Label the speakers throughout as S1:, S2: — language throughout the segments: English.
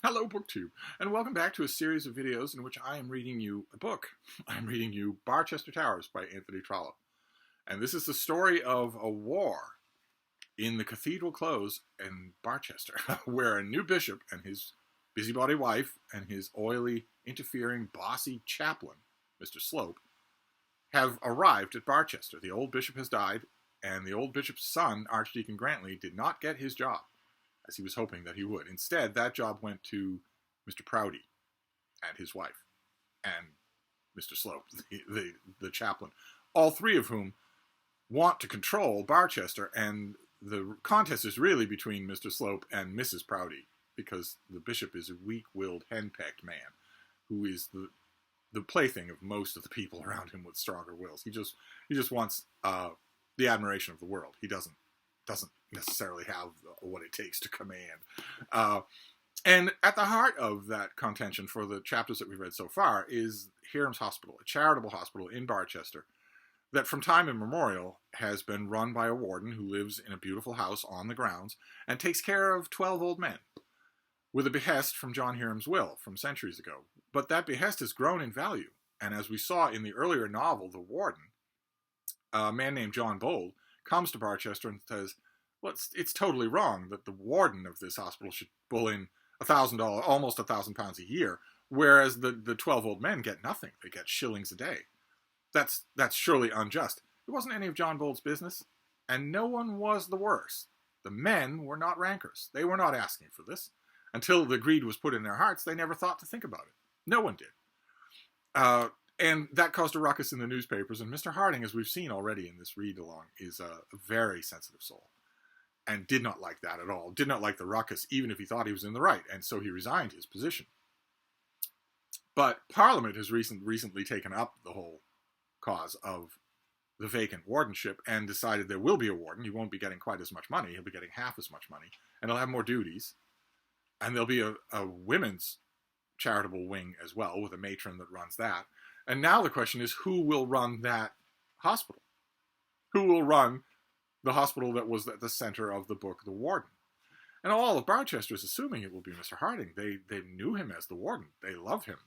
S1: Hello, BookTube, and welcome back to a series of videos in which I am reading you a book. I'm reading you Barchester Towers by Anthony Trollope. And this is the story of a war in the cathedral close in Barchester, where a new bishop and his busybody wife and his oily, interfering, bossy chaplain, Mr. Slope, have arrived at Barchester. The old bishop has died, and the old bishop's son, Archdeacon Grantley, did not get his job, as he was hoping that he would. Instead, that job went to Mr. Prouty and his wife, and Mr. Slope, the chaplain, all three of whom want to control Barchester, and the contest is really between Mr. Slope and Mrs. Prouty, because the bishop is a weak-willed, henpecked man who is the plaything of most of the people around him with stronger wills. He just wants the admiration of the world. He doesn't necessarily have what it takes to command. And at the heart of that contention for the chapters that we've read so far is Hiram's Hospital, a charitable hospital in Barchester that from time immemorial has been run by a warden who lives in a beautiful house on the grounds and takes care of 12 old men with a behest from John Hiram's will from centuries ago. But that behest has grown in value. And as we saw in the earlier novel, the warden, a man named John Bold, comes to Barchester and says, well, it's totally wrong that the warden of this hospital should pull in $1,000, almost £1,000 a year, whereas the 12 old men get nothing. They get shillings a day. That's surely unjust. It wasn't any of John Bold's business, and no one was the worse. The men were not rankers. They were not asking for this. Until the greed was put in their hearts, they never thought to think about it. No one did. And that caused a ruckus in the newspapers, and Mr. Harding, as we've seen already in this read-along, is a very sensitive soul, and did not like that at all, did not like the ruckus, even if he thought he was in the right, and so he resigned his position. But Parliament has recently taken up the whole cause of the vacant wardenship and decided there will be a warden. He won't be getting quite as much money. He'll be getting half as much money, and he'll have more duties, and there'll be a women's charitable wing as well, with a matron that runs that. And now the question is, who will run that hospital? Who will run the hospital that was at the center of the book, The Warden? And all of Barchester is assuming it will be Mr. Harding. They knew him as the warden. They love him.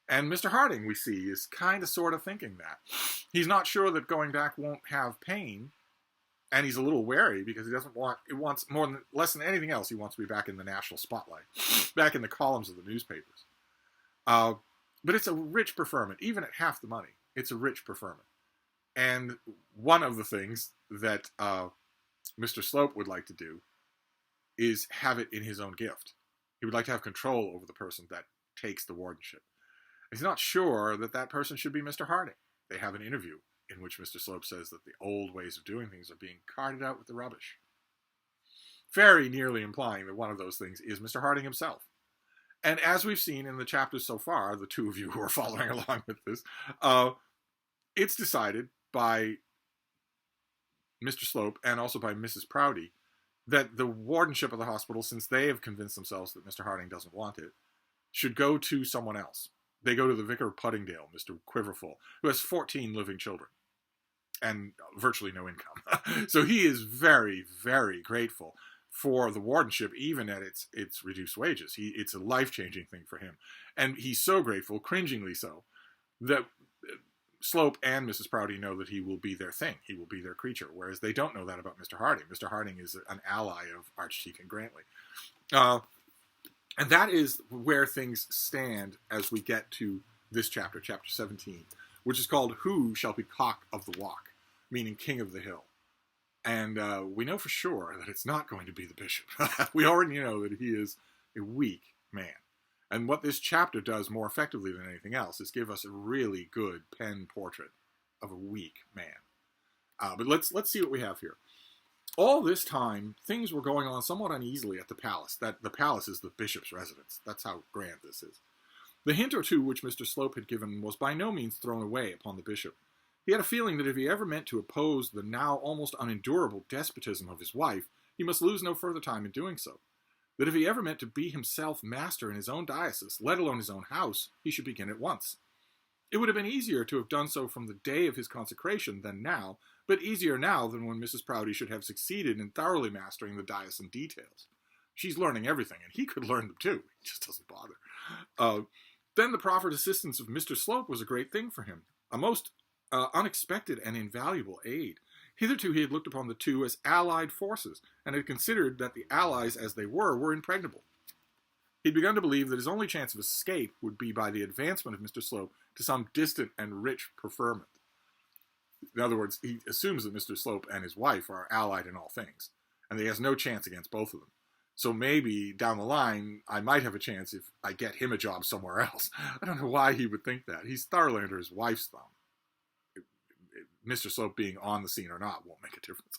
S1: And Mr. Harding, we see, is kind of sort of thinking that. He's not sure that going back won't have pain, and he's a little wary because he wants less than anything else, he wants to be back in the national spotlight, back in the columns of the newspapers. But it's a rich preferment. Even at half the money, it's a rich preferment. And one of the things that Mr. Slope would like to do is have it in his own gift. He would like to have control over the person that takes the wardenship. He's not sure that that person should be Mr. Harding. They have an interview in which Mr. Slope says that the old ways of doing things are being carted out with the rubbish, very nearly implying that one of those things is Mr. Harding himself. And as we've seen in the chapters so far, the two of you who are following along with this, it's decided by Mr. Slope and also by Mrs. Prouty that the wardenship of the hospital, since they have convinced themselves that Mr. Harding doesn't want it, should go to someone else. They go to the Vicar of Puddingdale, Mr. Quiverful, who has 14 living children and virtually no income. So he is very, very grateful for the wardenship, even at its reduced wages. It's a life-changing thing for him. And he's so grateful, cringingly so, that Slope and Mrs. Prouty know that he will be their thing. He will be their creature, whereas they don't know that about Mr. Harding. Mr. Harding is an ally of Archdeacon Grantley. And that is where things stand as we get to this chapter, chapter 17, which is called Who Shall Be Cock of the Walk, meaning King of the Hill. And we know for sure that it's not going to be the bishop. We already know that he is a weak man. And what this chapter does more effectively than anything else is give us a really good pen portrait of a weak man. But let's see what we have here. All this time, things were going on somewhat uneasily at the palace. That the palace is the bishop's residence. That's how grand this is. The hint or two which Mr. Slope had given was by no means thrown away upon the bishop. He had a feeling that if he ever meant to oppose the now almost unendurable despotism of his wife, he must lose no further time in doing so. That if he ever meant to be himself master in his own diocese, let alone his own house, he should begin at once. It would have been easier to have done so from the day of his consecration than now, but easier now than when Mrs. Prouty should have succeeded in thoroughly mastering the diocesan details. She's learning everything, and he could learn them too. He just doesn't bother. Then the proffered assistance of Mr. Slope was a great thing for him, a most unexpected and invaluable aid. Hitherto he had looked upon the two as allied forces, and had considered that the allies as they were impregnable. He'd begun to believe that his only chance of escape would be by the advancement of Mr. Slope to some distant and rich preferment. In other words, he assumes that Mr. Slope and his wife are allied in all things, and that he has no chance against both of them. So maybe, down the line, I might have a chance if I get him a job somewhere else. I don't know why he would think that. He's thoroughly under his wife's thumb. Mr. Slope being on the scene or not won't make a difference.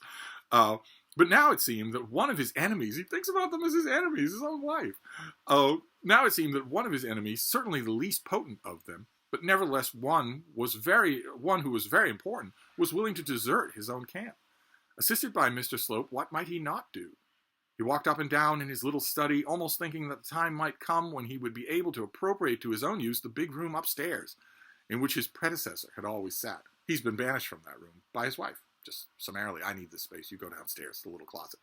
S1: But now it seemed that one of his enemies, he thinks about them as his enemies, his own wife. Now it seemed that one of his enemies, certainly the least potent of them, but nevertheless one who was very important, was willing to desert his own camp. Assisted by Mr. Slope, what might he not do? He walked up and down in his little study, almost thinking that the time might come when he would be able to appropriate to his own use the big room upstairs, in which his predecessor had always sat. He's been banished from that room by his wife. Just summarily, I need this space. You go downstairs to the little closet.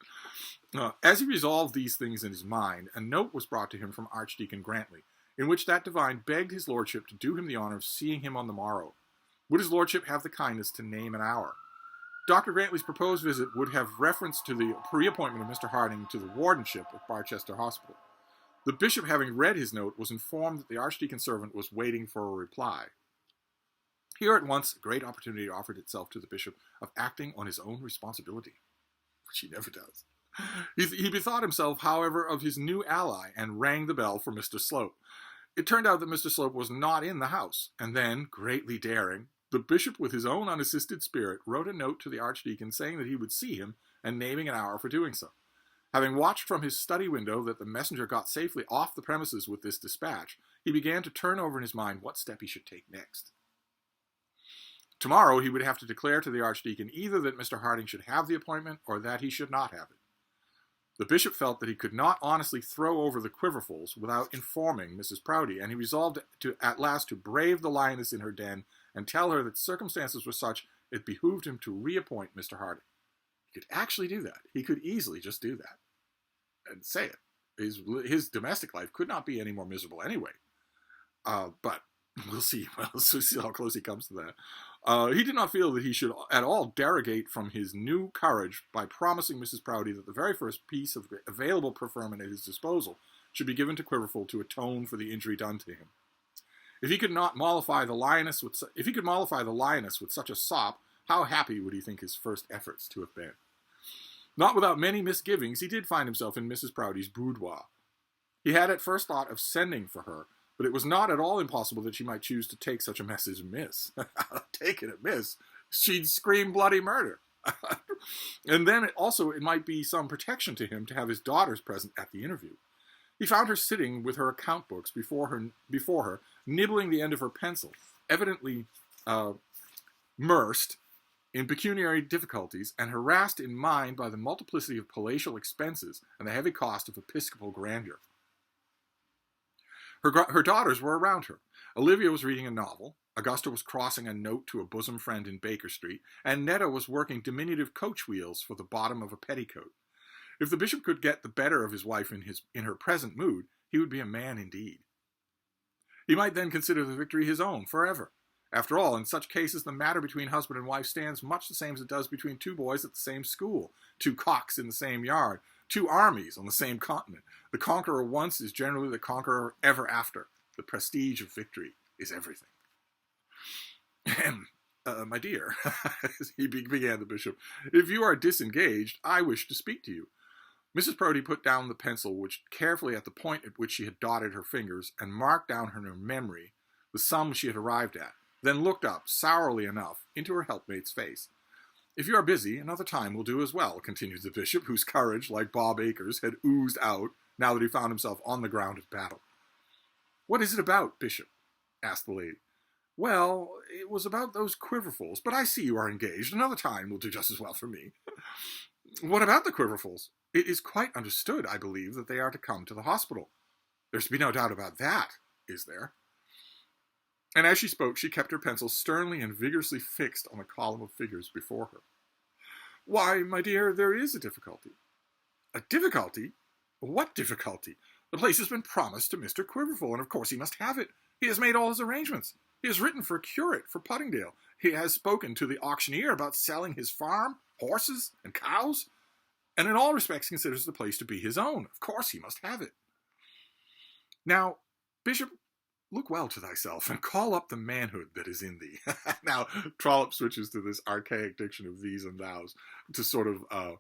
S1: As he resolved these things in his mind, a note was brought to him from Archdeacon Grantley, in which that divine begged his lordship to do him the honour of seeing him on the morrow. Would his lordship have the kindness to name an hour? Dr. Grantley's proposed visit would have reference to the pre-appointment of Mr. Harding to the wardenship of Barchester Hospital. The bishop, having read his note, was informed that the archdeacon's servant was waiting for a reply. Here at once a great opportunity offered itself to the bishop of acting on his own responsibility, which he never does. He bethought himself, however, of his new ally, and rang the bell for Mr. Slope. It turned out that Mr. Slope was not in the house, and then, greatly daring, the bishop, with his own unassisted spirit, wrote a note to the archdeacon saying that he would see him, and naming an hour for doing so. Having watched from his study window that the messenger got safely off the premises with this dispatch, he began to turn over in his mind what step he should take next. Tomorrow he would have to declare to the archdeacon either that Mr. Harding should have the appointment or that he should not have it. The bishop felt that he could not honestly throw over the quiverfuls without informing Mrs. Proudie, and he resolved at last to brave the lioness in her den and tell her that circumstances were such it behooved him to reappoint Mr. Harding. He could actually do that. He could easily just do that and say it. His domestic life could not be any more miserable anyway. But we'll see. We'll see how close he comes to that. He did not feel that he should at all derogate from his new courage by promising Mrs. Proudie that the very first piece of available preferment at his disposal should be given to Quiverful to atone for the injury done to him. If he could mollify the lioness with such a sop, how happy would he think his first efforts to have been? Not without many misgivings, he did find himself in Mrs. Proudie's boudoir. He had at first thought of sending for her, but it was not at all impossible that she might choose to take such a message amiss. Take it amiss? She'd scream bloody murder. And then it might be some protection to him to have his daughters present at the interview. He found her sitting with her account books before her, nibbling the end of her pencil, evidently mersed in pecuniary difficulties and harassed in mind by the multiplicity of palatial expenses and the heavy cost of episcopal grandeur. Her daughters were around her. Olivia was reading a novel, Augusta was crossing a note to a bosom friend in Baker Street, and Netta was working diminutive coach wheels for the bottom of a petticoat. If the bishop could get the better of his wife in her present mood, he would be a man indeed. He might then consider the victory his own forever. After all, in such cases, the matter between husband and wife stands much the same as it does between two boys at the same school, two cocks in the same yard, two armies on the same continent. The conqueror once is generally the conqueror ever after. The prestige of victory is everything. My dear, began the bishop, if you are disengaged, I wish to speak to you. Mrs. Proudie put down the pencil which carefully at the point at which she had dotted her fingers and marked down in her memory the sum she had arrived at, then looked up, sourly enough, into her helpmate's face. If you are busy, another time will do as well, continued the bishop, whose courage, like Bob Acres, had oozed out now that he found himself on the ground of battle. What is it about, Bishop? Asked the lady. Well, it was about those quiverfuls, but I see you are engaged. Another time will do just as well for me. What about the quiverfuls? It is quite understood, I believe, that they are to come to the hospital. There's to be no doubt about that, is there? And as she spoke, she kept her pencil sternly and vigorously fixed on the column of figures before her. Why, my dear, there is a difficulty. A difficulty? What difficulty? The place has been promised to Mr. Quiverful, and of course he must have it. He has made all his arrangements. He has written for a curate for Puddingdale. He has spoken to the auctioneer about selling his farm, horses, and cows, and in all respects considers the place to be his own. Of course he must have it. Now, Bishop, look well to thyself, and call up the manhood that is in thee. Now, Trollope switches to this archaic diction of these and thous to sort of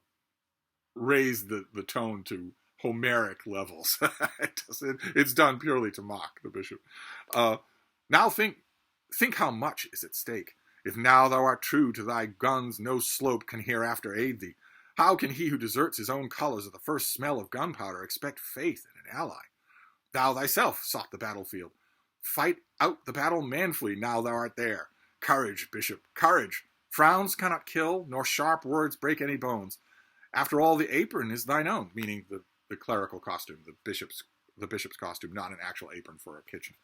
S1: raise the tone to Homeric levels. It's done purely to mock the bishop. Now think how much is at stake. If now thou art true to thy guns, no slope can hereafter aid thee. How can he who deserts his own colours at the first smell of gunpowder expect faith in an ally? Thou thyself sought the battlefield. Fight out the battle manfully now thou art there. Courage, bishop, courage. Frowns cannot kill, nor sharp words break any bones. After all, the apron is thine own, meaning the clerical costume, the bishop's costume, not an actual apron for a kitchen.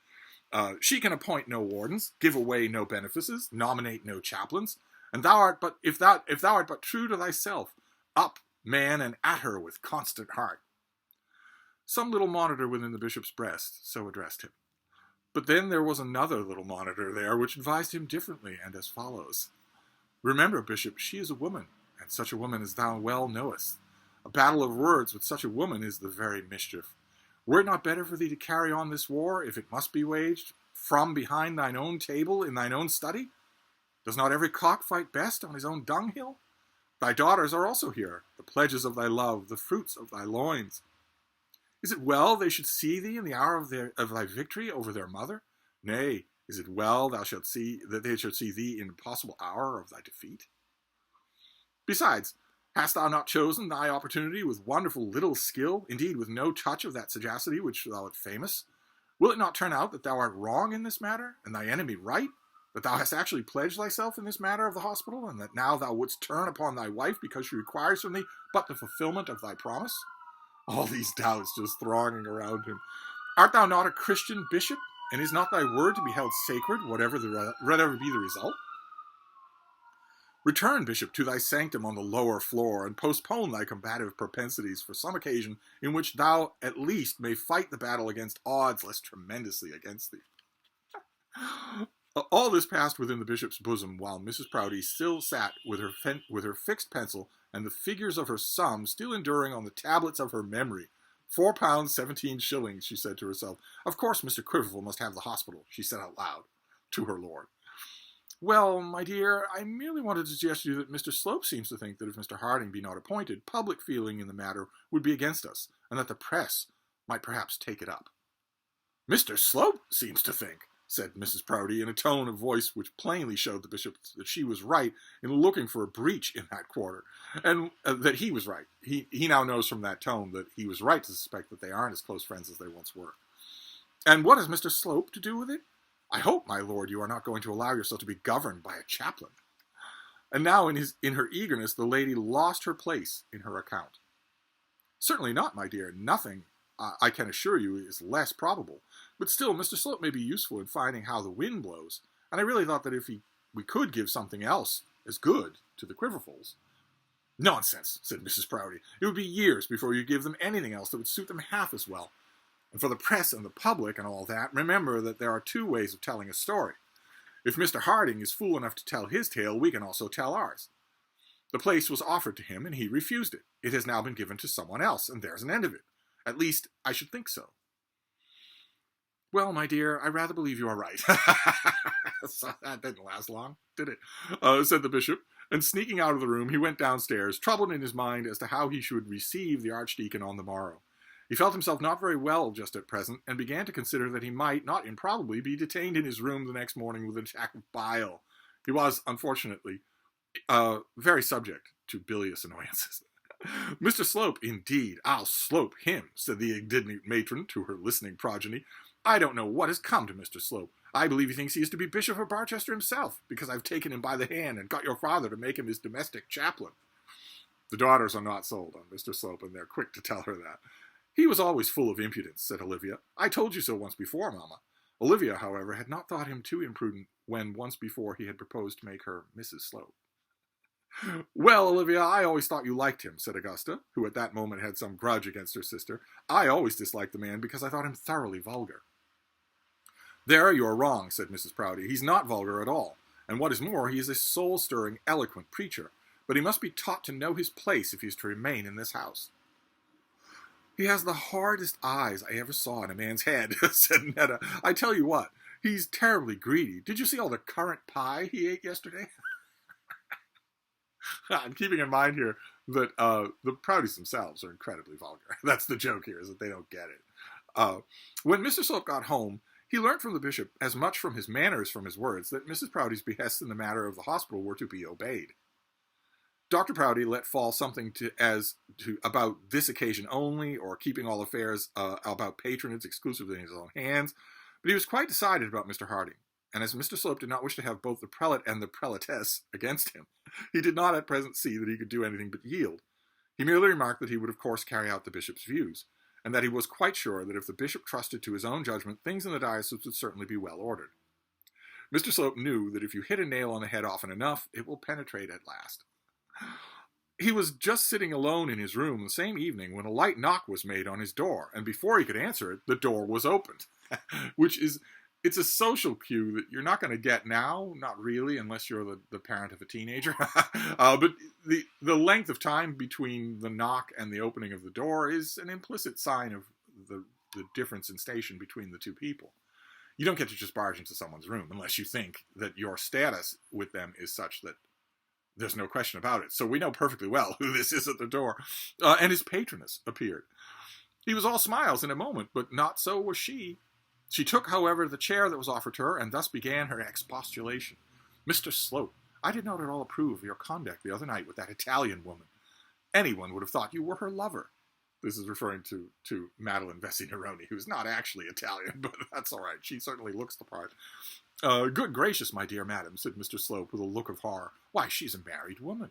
S1: She can appoint no wardens, give away no benefices, nominate no chaplains, and if thou art but true to thyself, up, man, and at her with constant heart. Some little monitor within the bishop's breast so addressed him. But then there was another little monitor there which advised him differently, and as follows. Remember, bishop, she is a woman, and such a woman as thou well knowest. A battle of words with such a woman is the very mischief. Were it not better for thee to carry on this war, if it must be waged, from behind thine own table in thine own study? Does not every cock fight best on his own dunghill? Thy daughters are also here, the pledges of thy love, the fruits of thy loins. Is it well they should see thee in the hour of thy victory over their mother? Nay, is it well that they should see thee in the possible hour of thy defeat? Besides, hast thou not chosen thy opportunity with wonderful little skill, indeed with no touch of that sagacity which thou art famous? Will it not turn out that thou art wrong in this matter, and thy enemy right? That thou hast actually pledged thyself in this matter of the hospital, and that now thou wouldst turn upon thy wife because she requires from thee but the fulfillment of thy promise? All these doubts just thronging around him. Art thou not a Christian bishop, and is not thy word to be held sacred, whatever be the result? Return, bishop, to thy sanctum on the lower floor, and postpone thy combative propensities for some occasion in which thou at least may fight the battle against odds less tremendously against thee. All this passed within the bishop's bosom, while Mrs. Proudie still sat with her fixed pencil and the figures of her sum still enduring on the tablets of her memory. £4 17 shillings, she said to herself. Of course Mr. Quiverful must have the hospital, she said out loud to her lord. Well, my dear, I merely wanted to suggest to you that Mr. Slope seems to think that if Mr. Harding be not appointed, public feeling in the matter would be against us, and that the press might perhaps take it up. Mr. Slope seems to think, said Mrs. Proudie in a tone of voice which plainly showed the bishop that she was right in looking for a breach in that quarter, and that he was right. He now knows from that tone that he was right to suspect that they aren't as close friends as they once were. And what has Mr. Slope to do with it? I hope, my lord, you are not going to allow yourself to be governed by a chaplain. And now, in her eagerness, the lady lost her place in her account. Certainly not, my dear. Nothing, I can assure you, is less probable. But still, Mr. Slope may be useful in finding how the wind blows, and I really thought that if we could give something else as good to the Quiverfuls. Nonsense, said Mrs. Proudie. It would be years before you give them anything else that would suit them half as well. And for the press and the public and all that, remember that there are two ways of telling a story. If Mr. Harding is fool enough to tell his tale, we can also tell ours. The place was offered to him, and he refused it. It has now been given to someone else, and there's an end of it. At least, I should think so. Well, my dear, I rather believe you are right. So that didn't last long, did it? Said the bishop, and sneaking out of the room, he went downstairs, troubled in his mind as to how he should receive the archdeacon on the morrow. He felt himself not very well just at present, and began to consider that he might, not improbably, be detained in his room the next morning with an attack of bile. He was, unfortunately, very subject to bilious annoyances. Mr. Slope, indeed, I'll slope him, said the indignant matron to her listening progeny. I don't know what has come to Mr. Slope. I believe he thinks he is to be Bishop of Barchester himself, because I've taken him by the hand and got your father to make him his domestic chaplain. The daughters are not sold on Mr. Slope, and they're quick to tell her that. He was always full of impudence, said Olivia. I told you so once before, Mamma. Olivia, however, had not thought him too imprudent when once before he had proposed to make her Mrs. Slope. Well, Olivia, I always thought you liked him, said Augusta, who at that moment had some grudge against her sister. I always disliked the man because I thought him thoroughly vulgar. There you are wrong, said Mrs. Proudie. He's not vulgar at all. And what is more, he is a soul-stirring, eloquent preacher. But he must be taught to know his place if he is to remain in this house. He has the hardest eyes I ever saw in a man's head, said Netta. I tell you what, he's terribly greedy. Did you see all the currant pie he ate yesterday? I'm keeping in mind here that the Proudies themselves are incredibly vulgar. That's the joke here, is that they don't get it. When Mr. Slope got home, he learned from the bishop, as much from his manner as from his words, that Mrs. Proudie's behests in the matter of the hospital were to be obeyed. Dr. Proudie let fall something about this occasion only, or keeping all affairs about patronage exclusively in his own hands, but he was quite decided about Mr. Harding, and as Mr. Slope did not wish to have both the prelate and the prelatess against him, he did not at present see that he could do anything but yield. He merely remarked that he would of course carry out the bishop's views, and that he was quite sure that if the bishop trusted to his own judgment, things in the diocese would certainly be well ordered. Mr. Slope knew that if you hit a nail on the head often enough, it will penetrate at last. He was just sitting alone in his room the same evening when a light knock was made on his door, and before he could answer it, the door was opened, it's a social cue that you're not going to get now, not really, unless you're the parent of a teenager. But the length of time between the knock and the opening of the door is an implicit sign of the difference in station between the two people. You don't get to just barge into someone's room unless you think that your status with them is such that there's no question about it. So we know perfectly well who this is at the door. And his patroness appeared. He was all smiles in a moment, but not so was she. She took, however, the chair that was offered to her, and thus began her expostulation. Mr. Slope, I did not at all approve of your conduct the other night with that Italian woman. Anyone would have thought you were her lover. This is referring to Madeline Vesey Neroni, who's not actually Italian, but that's all right. She certainly looks the part. Good gracious, my dear madam, said Mr. Slope with a look of horror. Why, she's a married woman.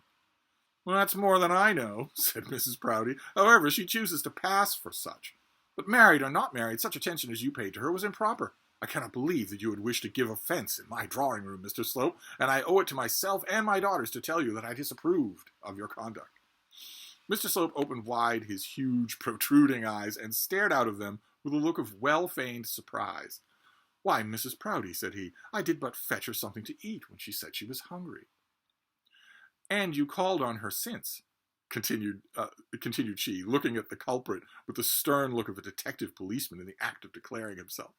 S1: Well, that's more than I know, said Mrs. Proudie. However, she chooses to pass for such. But married or not married, such attention as you paid to her was improper. I cannot believe that you would wish to give offence in my drawing-room, Mr. Slope, and I owe it to myself and my daughters to tell you that I disapproved of your conduct. Mr. Slope opened wide his huge, protruding eyes and stared out of them with a look of well-feigned surprise. Why, Mrs. Proudie, said he, I did but fetch her something to eat when she said she was hungry. And you called on her since, continued she, looking at the culprit with the stern look of a detective policeman in the act of declaring himself.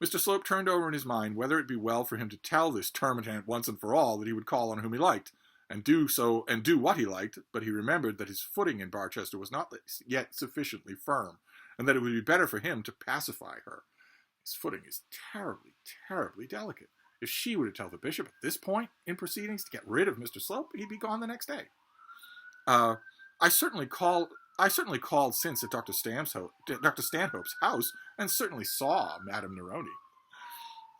S1: Mr. Slope turned over in his mind whether it be well for him to tell this termagant once and for all that he would call on whom he liked, and do what he liked, but he remembered that his footing in Barchester was not yet sufficiently firm, and that it would be better for him to pacify her. His footing is terribly, terribly delicate. If she were to tell the bishop at this point in proceedings to get rid of Mr. Slope, he'd be gone the next day. I certainly called since at Dr. Stanhope's house, and certainly saw Madame Neroni.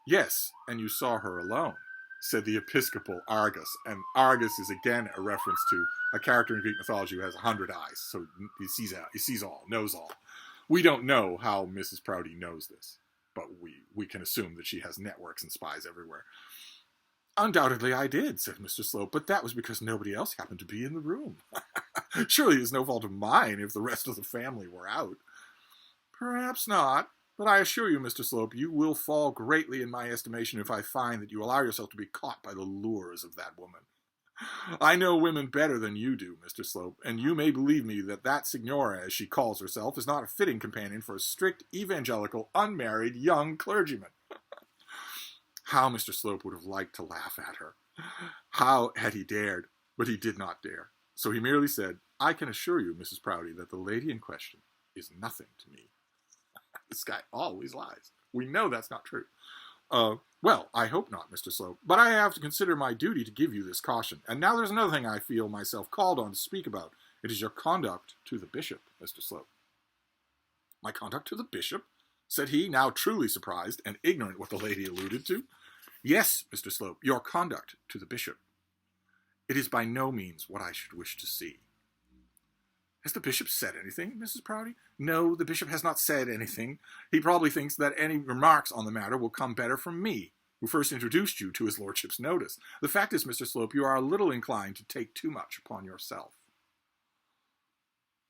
S1: Yes, and you saw her alone, said the Episcopal Argus, and Argus is again a reference to a character in Greek mythology who has 100 eyes, so he sees all, knows all. We don't know how Mrs. Proudie knows this, but we can assume that she has networks and spies everywhere. Undoubtedly I did, said Mr. Slope, but that was because nobody else happened to be in the room. Surely it's no fault of mine if the rest of the family were out. Perhaps not, but I assure you, Mr. Slope, you will fall greatly in my estimation if I find that you allow yourself to be caught by the lures of that woman. I know women better than you do, Mr. Slope, and you may believe me that signora, as she calls herself, is not a fitting companion for a strict, evangelical, unmarried, young clergyman. How Mr. Slope would have liked to laugh at her. How had he dared, but he did not dare. So he merely said, I can assure you, Mrs. Proudie, that the lady in question is nothing to me. This guy always lies. We know that's not true. Well, I hope not, Mr. Slope, but I have to consider my duty to give you this caution. And now there's another thing I feel myself called on to speak about. It is your conduct to the bishop, Mr. Slope. My conduct to the bishop? Said he, now truly surprised and ignorant what the lady alluded to. Yes, Mr. Slope, your conduct to the bishop. It is by no means what I should wish to see. Has the bishop said anything, Mrs. Proudie? No, the bishop has not said anything. He probably thinks that any remarks on the matter will come better from me. who first introduced you to his lordship's notice. The fact is, Mr. Slope, you are a little inclined to take too much upon yourself.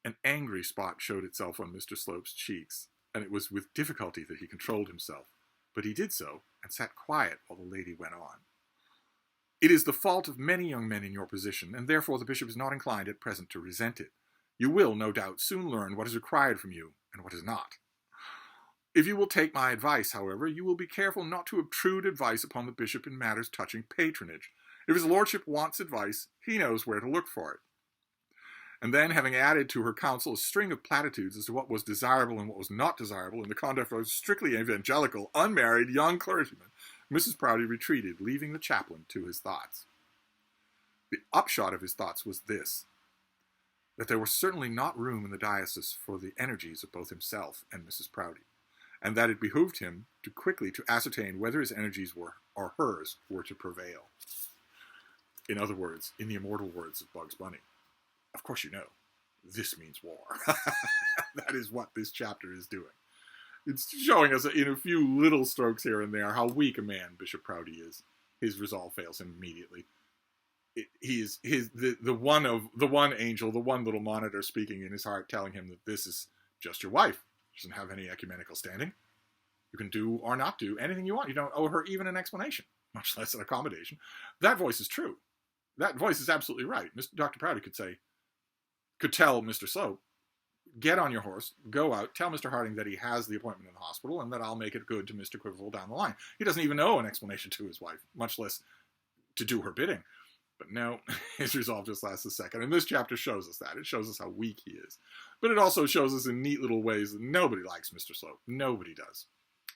S1: An angry spot showed itself on Mr. Slope's cheeks, and it was with difficulty that he controlled himself. But he did so, and sat quiet while the lady went on. It is the fault of many young men in your position, and therefore the bishop is not inclined at present to resent it. You will, no doubt, soon learn what is required from you, and what is not. If you will take my advice, however, you will be careful not to obtrude advice upon the bishop in matters touching patronage. If his lordship wants advice, he knows where to look for it. And then, having added to her counsel a string of platitudes as to what was desirable and what was not desirable in the conduct of a strictly evangelical, unmarried young clergyman, Mrs. Proudie retreated, leaving the chaplain to his thoughts. The upshot of his thoughts was this, that there was certainly not room in the diocese for the energies of both himself and Mrs. Proudie, and that it behooved him to quickly to ascertain whether his energies were, or hers, were to prevail. In other words, in the immortal words of Bugs Bunny, of course you know, this means war. That is what this chapter is doing. It's showing us in a few little strokes here and there how weak a man Bishop Proudie is. His resolve fails him immediately. The one angel, the one little monitor speaking in his heart, telling him that this is just your wife. She doesn't have any ecumenical standing. You can do or not do anything you want. You don't owe her even an explanation, much less an accommodation. That voice is true. That voice is absolutely right. Dr. Proudie could tell Mr. Slope, get on your horse, go out, tell Mr. Harding that he has the appointment in the hospital, and that I'll make it good to Mr. Quiverful down the line. He doesn't even owe an explanation to his wife, much less to do her bidding. But no, his resolve just lasts a second. And this chapter shows us that. It shows us how weak he is. But it also shows us in neat little ways that nobody likes Mr. Slope. Nobody does.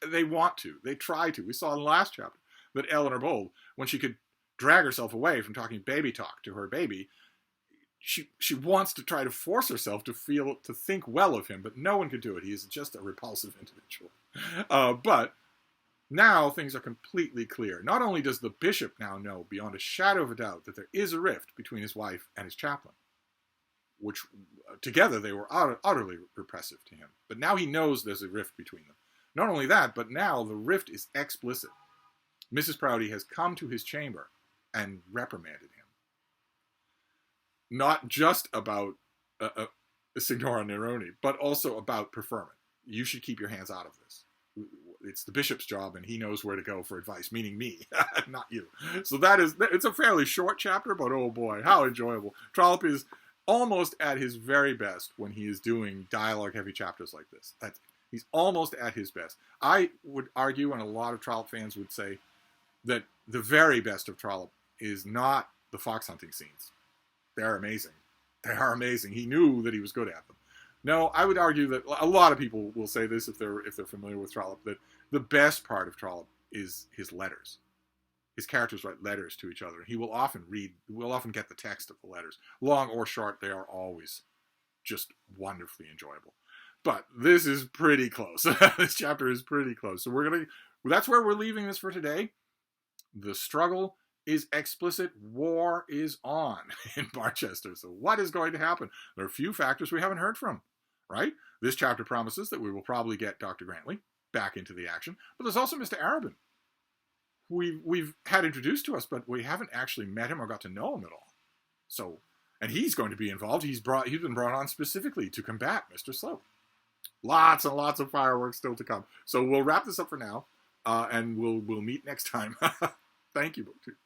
S1: They want to. They try to. We saw in the last chapter that Eleanor Bold, when she could drag herself away from talking baby talk to her baby, she wants to try to force herself to think well of him, but no one can do it. He is just a repulsive individual. But now things are completely clear. Not only does the bishop now know beyond a shadow of a doubt that there is a rift between his wife and his chaplain, which together they were utterly repressive to him. But now he knows there's a rift between them. Not only that, but now the rift is explicit. Mrs. Proudie has come to his chamber and reprimanded him. Not just about Signora Neroni, but also about preferment. You should keep your hands out of this. It's the bishop's job, and he knows where to go for advice, meaning me, not you. So it's a fairly short chapter, but oh boy, how enjoyable. Trollope is almost at his very best when he is doing dialogue-heavy chapters like this. He's almost at his best. I would argue, and a lot of Trollope fans would say, that the very best of Trollope is not the fox hunting scenes. They're amazing. They are amazing. He knew that he was good at them. No, I would argue that a lot of people will say this if they're familiar with Trollope, that the best part of Trollope is his letters. His characters write letters to each other. He will often get the text of the letters. Long or short, they are always just wonderfully enjoyable. But this is pretty close. This chapter is pretty close. So that's where we're leaving this for today. The struggle is explicit. War is on in Barchester. So what is going to happen? There are a few factors we haven't heard from, right? This chapter promises that we will probably get Dr. Grantley back into the action. But there's also Mr. Arabin. We've had introduced to us, but we haven't actually met him or got to know him at all. So, and he's going to be involved. He's been brought on specifically to combat Mr. Slope. Lots and lots of fireworks still to come. So we'll wrap this up for now, and we'll meet next time. Thank you, BookTube.